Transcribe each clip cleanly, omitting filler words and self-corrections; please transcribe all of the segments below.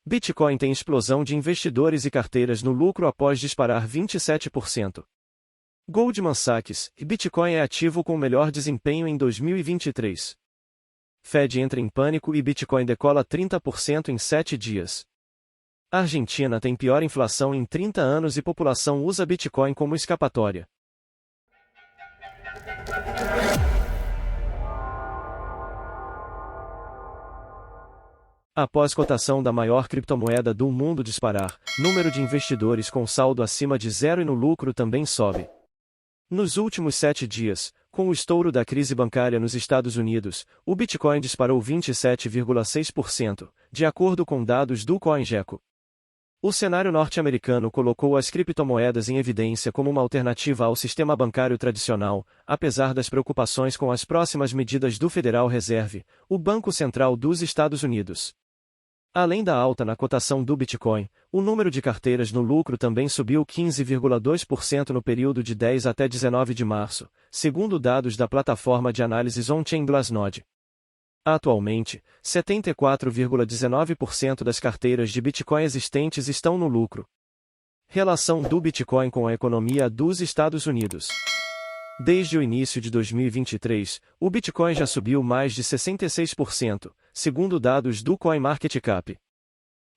Bitcoin tem explosão de investidores e carteiras no lucro após disparar 27%. Goldman Sachs, Bitcoin é ativo com melhor desempenho em 2023. Fed entra em pânico e Bitcoin decola 30% em 7 dias. Argentina tem pior inflação em 30 anos e população usa Bitcoin como escapatória. Após cotação da maior criptomoeda do mundo disparar, número de investidores com saldo acima de zero e no lucro também sobe. Nos últimos 7 dias, com o estouro da crise bancária nos Estados Unidos, o Bitcoin disparou 27,6%, de acordo com dados do CoinGecko. O cenário norte-americano colocou as criptomoedas em evidência como uma alternativa ao sistema bancário tradicional, apesar das preocupações com as próximas medidas do Federal Reserve, o Banco Central dos Estados Unidos. Além da alta na cotação do Bitcoin, o número de carteiras no lucro também subiu 15,2% no período de 10 até 19 de março, segundo dados da plataforma de análises on-chain Glassnode. Atualmente, 74,19% das carteiras de Bitcoin existentes estão no lucro. Relação do Bitcoin com a economia dos Estados Unidos. Desde o início de 2023, o Bitcoin já subiu mais de 66%, segundo dados do CoinMarketCap.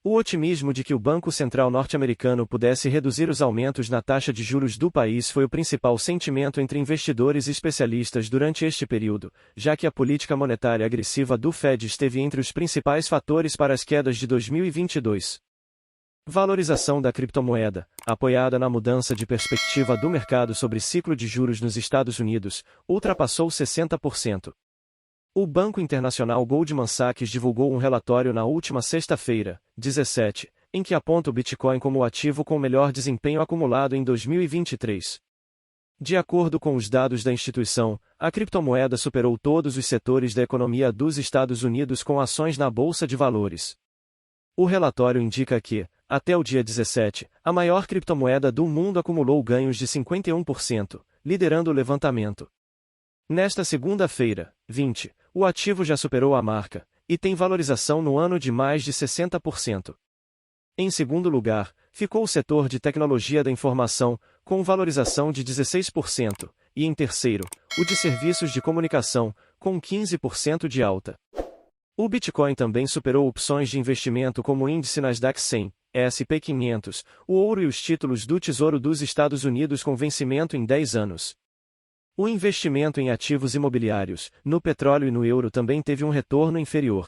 O otimismo de que o Banco Central norte-americano pudesse reduzir os aumentos na taxa de juros do país foi o principal sentimento entre investidores e especialistas durante este período, já que a política monetária agressiva do Fed esteve entre os principais fatores para as quedas de 2022. Valorização da criptomoeda, apoiada na mudança de perspectiva do mercado sobre ciclo de juros nos Estados Unidos, ultrapassou 60%. O Banco Internacional Goldman Sachs divulgou um relatório na última sexta-feira, 17, em que aponta o Bitcoin como o ativo com melhor desempenho acumulado em 2023. De acordo com os dados da instituição, a criptomoeda superou todos os setores da economia dos Estados Unidos com ações na Bolsa de Valores. O relatório indica que, até o dia 17, a maior criptomoeda do mundo acumulou ganhos de 51%, liderando o levantamento. Nesta segunda-feira, 20, o ativo já superou a marca, e tem valorização no ano de mais de 60%. Em segundo lugar, ficou o setor de tecnologia da informação, com valorização de 16%, e em terceiro, o de serviços de comunicação, com 15% de alta. O Bitcoin também superou opções de investimento como o índice Nasdaq 100, S&P 500, o ouro e os títulos do Tesouro dos Estados Unidos com vencimento em 10 anos. O investimento em ativos imobiliários, no petróleo e no euro também teve um retorno inferior.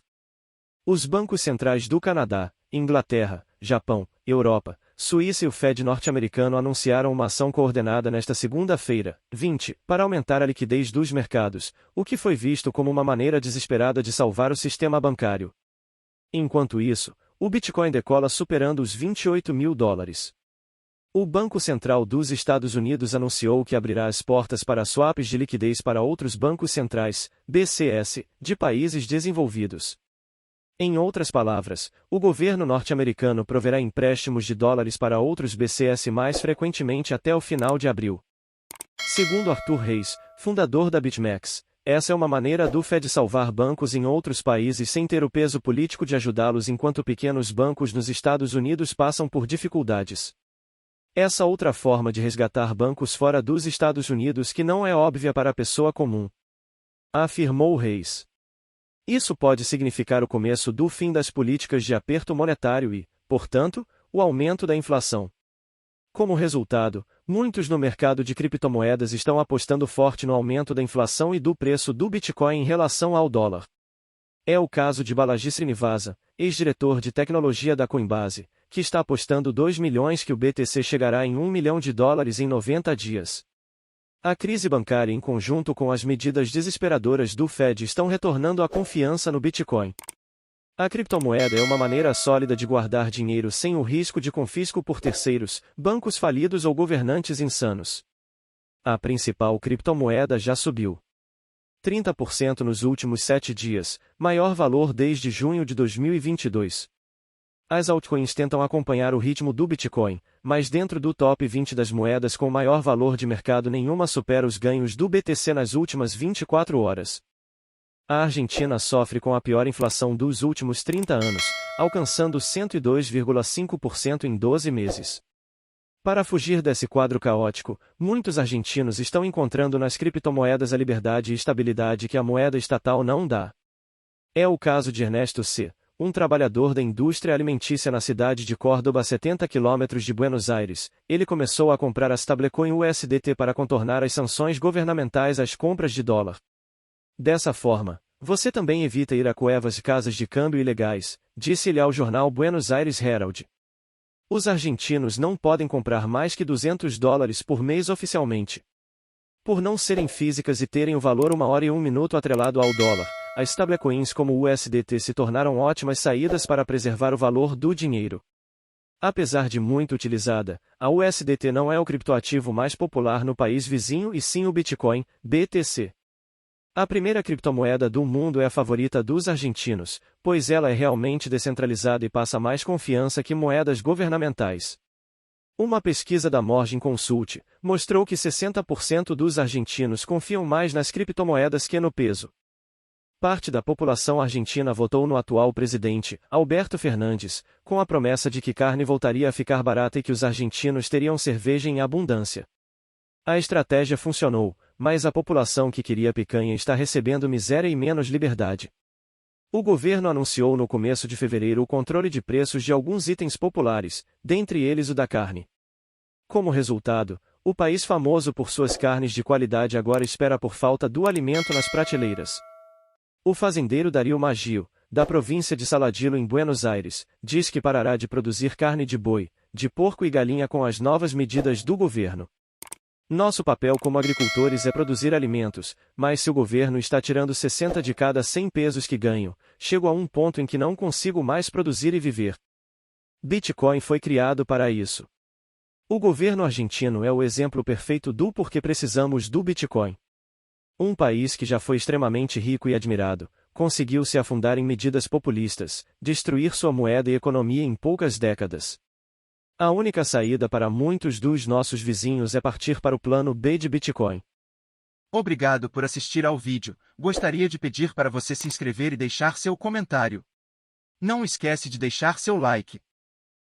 Os bancos centrais do Canadá, Inglaterra, Japão, Europa, Suíça e o Fed norte-americano anunciaram uma ação coordenada nesta segunda-feira, 20, para aumentar a liquidez dos mercados, o que foi visto como uma maneira desesperada de salvar o sistema bancário. Enquanto isso, o Bitcoin decola superando os $28.000. O Banco Central dos Estados Unidos anunciou que abrirá as portas para swaps de liquidez para outros bancos centrais, BCS, de países desenvolvidos. Em outras palavras, o governo norte-americano proverá empréstimos de dólares para outros BCS mais frequentemente até o final de abril. Segundo Arthur Reis, fundador da BitMEX, essa é uma maneira do Fed salvar bancos em outros países sem ter o peso político de ajudá-los enquanto pequenos bancos nos Estados Unidos passam por dificuldades. Essa outra forma de resgatar bancos fora dos Estados Unidos que não é óbvia para a pessoa comum. Afirmou Reis. Isso pode significar o começo do fim das políticas de aperto monetário e, portanto, o aumento da inflação. Como resultado, muitos no mercado de criptomoedas estão apostando forte no aumento da inflação e do preço do Bitcoin em relação ao dólar. É o caso de Balaji Srinivasa, ex-diretor de tecnologia da Coinbase, que está apostando 2 milhões que o BTC chegará em $1 milhão em 90 dias. A crise bancária em conjunto com as medidas desesperadoras do Fed estão retornando a confiança no Bitcoin. A criptomoeda é uma maneira sólida de guardar dinheiro sem o risco de confisco por terceiros, bancos falidos ou governantes insanos. A principal criptomoeda já subiu 30% nos últimos 7 dias, maior valor desde junho de 2022. As altcoins tentam acompanhar o ritmo do Bitcoin, mas dentro do top 20 das moedas com maior valor de mercado nenhuma supera os ganhos do BTC nas últimas 24 horas. A Argentina sofre com a pior inflação dos últimos 30 anos, alcançando 102,5% em 12 meses. Para fugir desse quadro caótico, muitos argentinos estão encontrando nas criptomoedas a liberdade e estabilidade que a moeda estatal não dá. É o caso de Ernesto C., um trabalhador da indústria alimentícia na cidade de Córdoba, a 70 quilômetros de Buenos Aires. Ele começou a comprar a stablecoin USDT para contornar as sanções governamentais às compras de dólar. Dessa forma, você também evita ir a cuevas de casas de câmbio ilegais, disse ele ao jornal Buenos Aires Herald. Os argentinos não podem comprar mais que $200 por mês oficialmente. Por não serem físicas e terem o valor 1 hora e 1 minuto atrelado ao dólar, as stablecoins como o USDT se tornaram ótimas saídas para preservar o valor do dinheiro. Apesar de muito utilizada, a USDT não é o criptoativo mais popular no país vizinho e sim o Bitcoin, BTC. A primeira criptomoeda do mundo é a favorita dos argentinos, pois ela é realmente descentralizada e passa mais confiança que moedas governamentais. Uma pesquisa da Morgan Consult mostrou que 60% dos argentinos confiam mais nas criptomoedas que no peso. Parte da população argentina votou no atual presidente, Alberto Fernandes, com a promessa de que carne voltaria a ficar barata e que os argentinos teriam cerveja em abundância. A estratégia funcionou, mas a população que queria picanha está recebendo miséria e menos liberdade. O governo anunciou no começo de fevereiro o controle de preços de alguns itens populares, dentre eles o da carne. Como resultado, o país famoso por suas carnes de qualidade agora espera por falta do alimento nas prateleiras. O fazendeiro Dario Maggio, da província de Saladillo em Buenos Aires, diz que parará de produzir carne de boi, de porco e galinha com as novas medidas do governo. Nosso papel como agricultores é produzir alimentos, mas se o governo está tirando 60 de cada 100 pesos que ganho, chego a um ponto em que não consigo mais produzir e viver. Bitcoin foi criado para isso. O governo argentino é o exemplo perfeito do porquê precisamos do Bitcoin. Um país que já foi extremamente rico e admirado, conseguiu se afundar em medidas populistas, destruir sua moeda e economia em poucas décadas. A única saída para muitos dos nossos vizinhos é partir para o plano B de Bitcoin. Obrigado por assistir ao vídeo. Gostaria de pedir para você se inscrever e deixar seu comentário. Não esquece de deixar seu like.